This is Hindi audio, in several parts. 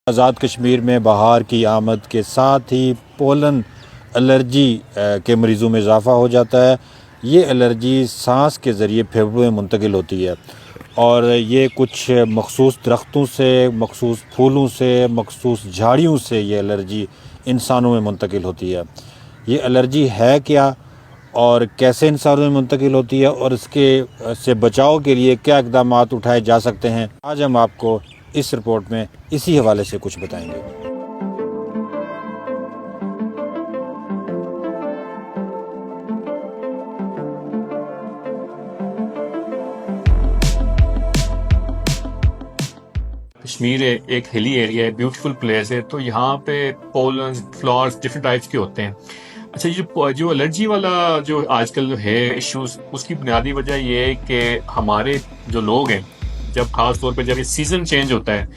आज़ाद कश्मीर में बहार की आमद के साथ ही पोलन एलर्जी के मरीज़ों में इजाफ़ा हो जाता है। ये एलर्जी सांस के ज़रिए फेफड़ों में मुंतकिल होती है और ये कुछ मखसूस दरख्तों से, मखसूस फूलों से, मखसूस झाड़ियों से ये एलर्जी इंसानों में मुंतकिल होती है। ये एलर्जी है क्या और कैसे इंसानों में मुंतकिल होती है और इसके से बचाव के लिए क्या इक़दाम उठाए जा सकते हैं, आज हम आपको इस रिपोर्ट में इसी हवाले से कुछ बताएंगे। कश्मीर एक हिली एरिया है, ब्यूटीफुल प्लेस है, तो यहाँ पे पोलन फ्लावर्स डिफरेंट टाइप्स के होते हैं। अच्छा, ये जो एलर्जी वाला जो आजकल है इश्यूज, उसकी बुनियादी वजह ये है कि हमारे जो लोग हैं, जब खास तौर पे जब ये सीजन चेंज होता है,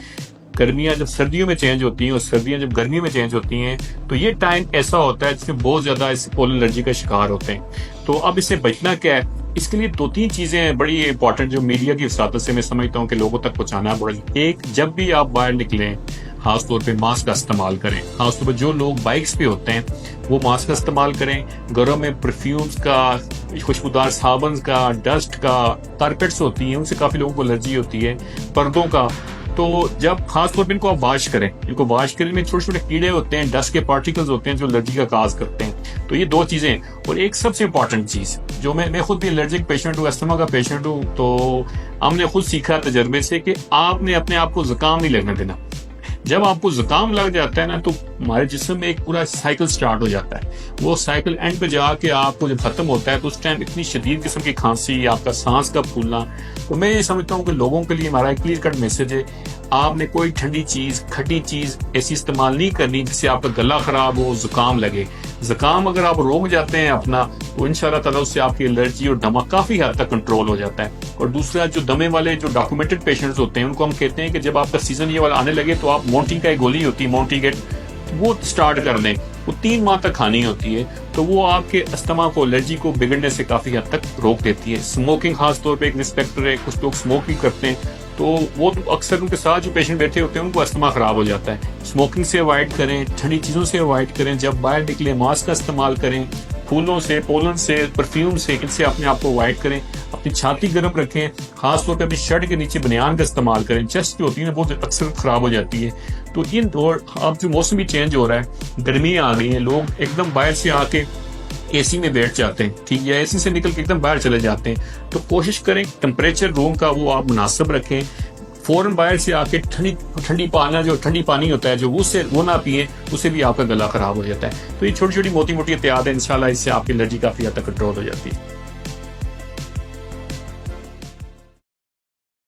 गर्मियां जब सर्दियों में चेंज होती हैं और सर्दियां जब गर्मियों में चेंज होती हैं, तो ये टाइम ऐसा होता है जिसमें बहुत ज्यादा इस पोलन एलर्जी का शिकार होते हैं। तो अब इससे बचना क्या है, इसके लिए दो तीन चीजें बड़ी इंपॉर्टेंट जो मीडिया की वसातत से मैं समझता हूँ कि लोगों तक पहुंचाना पड़ेगा। एक, जब भी आप बाहर निकलें खासतौर पे मास्क का इस्तेमाल करें। खासतौर पर जो लोग बाइक्स पे होते हैं वो मास्क का इस्तेमाल करें। घरों में परफ्यूम्स का, खुशबूदार साबन का, डस्ट का, कारपेट्स होती हैं, उनसे काफी लोगों को एलर्जी होती है, पर्दों का। तो जब खासतौर पर इनको आप वॉश करें, इनको वॉश करने में छोटे छोटे कीड़े होते हैं, डस्ट के पार्टिकल्स होते हैं जो एलर्जी का काज करते हैं। तो ये दो चीजें। और एक सबसे इंपॉर्टेंट चीज जो मैं खुद भी एलर्जिक पेशेंट हूँ, अस्थमा का पेशेंट हूँ, तो हमने खुद सीखा तजर्बे से कि आपने अपने आप को जुकाम नहीं लगने देना। जब आपको जुकाम लग जाता है ना, तो हमारे जिस्म में एक पूरा साइकिल स्टार्ट हो जाता है। वो साइकिल एंड पे जाके आपको जब खत्म होता है तो उस टाइम इतनी शदीद किस्म की खांसी, आपका सांस का फूलना। तो मैं ये समझता हूँ कि लोगों के लिए हमारा एक क्लियर कट मैसेज है, आपने कोई ठंडी चीज, खट्टी चीज ऐसी इस्तेमाल नहीं करनी जिससे आपका गला खराब हो, जुकाम लगे। जुकाम अगर आप रोक जाते हैं अपना, तो इंशाल्लाह ताला उससे आपकी एलर्जी और दमा काफी हद तक कंट्रोल हो जाता है। और दूसरा, जो दमे वाले जो डॉक्यूमेंटेड पेशेंट्स होते हैं, उनको हम कहते हैं कि जब आपका सीजन ये वाला आने लगे तो आप मोंटी का एक गोली होती है, मोंटीगेट, वो स्टार्ट कर दें। वो 3 माह तक खानी होती है, तो वो आपके अस्थमा को, एलर्जी को बिगड़ने से काफी हद तक रोक देती है। स्मोकिंग खास तौर पे एक रिस्क फैक्टर है, कुछ लोग स्मोकिंग करते हैं, तो वो अक्सर उनके साथ जो पेशेंट बैठे होते हैं उनको अस्थमा खराब हो जाता है। स्मोकिंग से अवॉइड करें, ठंडी चीजों से अवॉइड करें, जब बाहर निकले मास्क का इस्तेमाल करें, फूलों से, पोलन से, परफ्यूम से, इनसे अपने आप को अवॉइड करें। अपनी छाती गर्म रखें, खासतौर पर अपनी शर्ट के नीचे बनियान का इस्तेमाल करें। चेस्ट जो होती है बहुत अक्सर खराब हो जाती है। तो इन दौर, अब जो मौसम भी चेंज हो रहा है, गर्मी आ गई है, लोग एकदम बाहर से आके एसी में बैठ जाते हैं, ठीक है, एसी से निकल के एकदम बाहर चले जाते हैं। तो कोशिश करें टेम्परेचर रूम का वो आप मुनासिब रखें। फौरन बाहर से आके ठंडी पानी होता है जो उससे वो ना पिए, उससे भी आपका गला खराब हो जाता है। तो ये छोटी छोटी मोटी मोटी एहतियात है, इंशाल्लाह इससे आपकी एलर्जी काफी हद तक कंट्रोल हो जाती है।